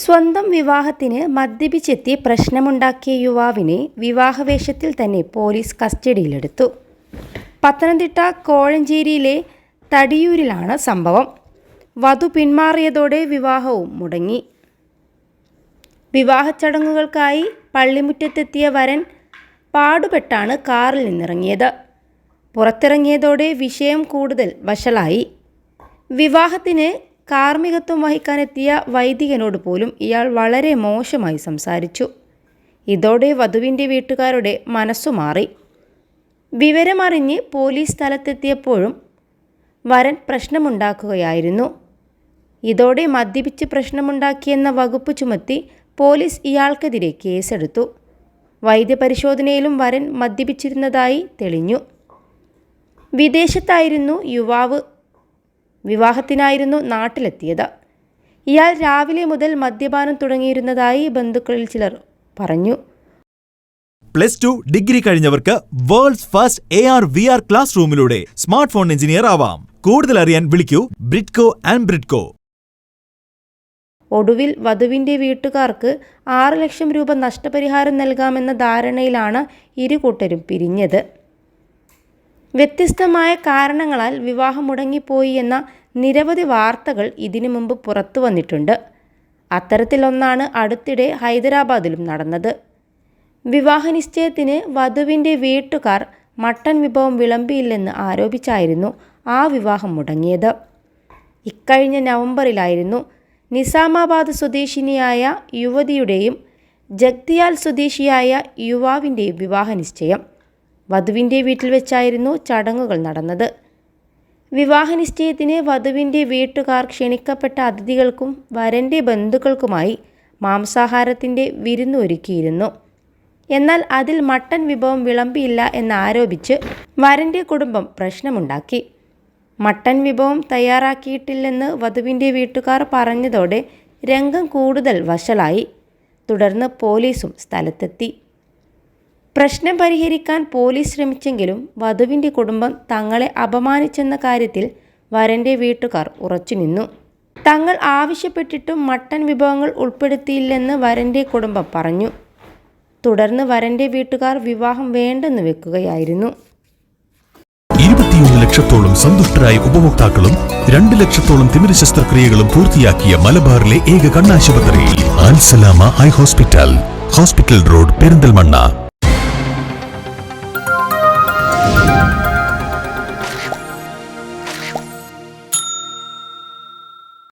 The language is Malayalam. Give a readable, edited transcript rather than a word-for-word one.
സ്വന്തം വിവാഹത്തിന് മദ്യപിച്ചെത്തി പ്രശ്നമുണ്ടാക്കിയ യുവാവിനെ വിവാഹവേഷത്തിൽ തന്നെ പോലീസ് കസ്റ്റഡിയിലെടുത്തു. പത്തനംതിട്ട കോഴഞ്ചേരിയിലെ തടിയൂരിലാണ് സംഭവം. വധു പിന്മാറിയതോടെ വിവാഹവും മുടങ്ങി. വിവാഹച്ചടങ്ങുകൾക്കായി പള്ളിമുറ്റത്തെത്തിയ വരൻ പാടുപെട്ടാണ് കാറിൽ നിന്നിറങ്ങിയത്. പുറത്തിറങ്ങിയതോടെ വിഷയം കൂടുതൽ വഷളായി. വിവാഹത്തിന് കാർമ്മികത്വം വഹിക്കാനെത്തിയ വൈദികനോട് പോലും ഇയാൾ വളരെ മോശമായി സംസാരിച്ചു. ഇതോടെ വധുവിൻ്റെ വീട്ടുകാരുടെ മനസ്സുമാറി. വിവരമറിഞ്ഞ് പോലീസ് സ്ഥലത്തെത്തിയപ്പോഴും വരൻ പ്രശ്നമുണ്ടാക്കുകയായിരുന്നു. ഇതോടെ മദ്യപിച്ച് പ്രശ്നമുണ്ടാക്കിയെന്ന വകുപ്പ് ചുമത്തി പോലീസ് ഇയാൾക്കെതിരെ കേസെടുത്തു. വൈദ്യപരിശോധനയിലും വരൻ മദ്യപിച്ചിരുന്നതായി തെളിഞ്ഞു. വിദേശത്തായിരുന്നു യുവാവ്. വിവാഹത്തിനായിരുന്നു നാട്ടിലെത്തിയത്. ഇയാൾ രാവിലെ മുതൽ മദ്യപാനം തുടങ്ങിയിരുന്നതായി ബന്ധുക്കളിൽ ചിലർ പറഞ്ഞു. +2 ഡിഗ്രി കഴിഞ്ഞവർക്ക് world's first AR VR class റൂമിലൂടെ സ്മാർട്ട് ഫോൺ എഞ്ചിനീയർ ആവാം. കൂടുതൽ അറിയാൻ വിളിക്കൂ ബ്രിഡ്കോ ആൻഡ് ബ്രിഡ്കോ. ഒടുവിൽ വധുവിൻ്റെ വീട്ടുകാർക്ക് 6 ലക്ഷം രൂപ നഷ്ടപരിഹാരം നൽകാമെന്ന ധാരണയിലാണ് ഇരുകൂട്ടരും പിരിഞ്ഞത്. വ്യത്യസ്തമായ കാരണങ്ങളാൽ വിവാഹം മുടങ്ങിപ്പോയി എന്ന നിരവധി വാർത്തകൾ ഇതിനു മുമ്പ് പുറത്തു വന്നിട്ടുണ്ട്. അത്തരത്തിലൊന്നാണ് അടുത്തിടെ ഹൈദരാബാദിലും നടന്നത്. വിവാഹ നിശ്ചയത്തിന് വധുവിൻ്റെ വീട്ടുകാർ മട്ടൻ വിഭവം വിളമ്പിയില്ലെന്ന് ആരോപിച്ചായിരുന്നു ആ വിവാഹം മുടങ്ങിയത്. ഇക്കഴിഞ്ഞ നവംബറിലായിരുന്നു നിസാമാബാദ് സ്വദേശിനിയായ യുവതിയുടെയും ജഗ്തിയാൽ സ്വദേശിയായ യുവാവിൻ്റെയും വിവാഹ നിശ്ചയം. വധുവിൻ്റെ വീട്ടിൽ വെച്ചായിരുന്നു ചടങ്ങുകൾ നടന്നത്. വിവാഹ നിശ്ചയത്തിന് വധുവിൻ്റെ വീട്ടുകാർ ക്ഷണിക്കപ്പെട്ട അതിഥികൾക്കും വരൻ്റെ ബന്ധുക്കൾക്കുമായി മാംസാഹാരത്തിൻ്റെ വിരുന്ന് ഒരുക്കിയിരുന്നു. എന്നാൽ അതിൽ മട്ടൻ വിഭവം വിളമ്പിയില്ല എന്നാരോപിച്ച് വരൻ്റെ കുടുംബം പ്രശ്നമുണ്ടാക്കി. മട്ടൻ വിഭവം തയ്യാറാക്കിയിട്ടില്ലെന്ന് വധുവിൻ്റെ വീട്ടുകാർ പറഞ്ഞതോടെ രംഗം കൂടുതൽ വഷളായി. തുടർന്ന് പോലീസും സ്ഥലത്തെത്തി. പ്രശ്നം പരിഹരിക്കാൻ പോലീസ് ശ്രമിച്ചെങ്കിലും വധുവിൻ്റെ കുടുംബം തങ്ങളെ അപമാനിച്ചെന്ന കാര്യത്തിൽ വരൻ്റെ വീട്ടുകാർ ഉറച്ചുനിന്നു. തങ്ങൾ ആവശ്യപ്പെട്ടിട്ടും മട്ടൻ വിഭവങ്ങൾ ഉൾപ്പെടുത്തിയില്ലെന്ന് വരൻ്റെ കുടുംബം പറഞ്ഞു. തുടർന്ന് വരൻ്റെ വീട്ടുകാർ വിവാഹം വേണ്ടെന്ന് വെക്കുകയായിരുന്നു. 21 ലക്ഷത്തോളം സന്തുഷ്ടരായ ഉപഭോക്താക്കളും 2 ലക്ഷത്തോളം തിമിര ശസ്ത്രക്രിയകളും പൂർത്തിയാക്കിയ മലബാറിലെ ഏക കണ്ണാശുപത്രി അൽ സലാമ ഐ ഹോസ്പിറ്റൽ റോഡ് പെരിന്തൽമണ്ണ.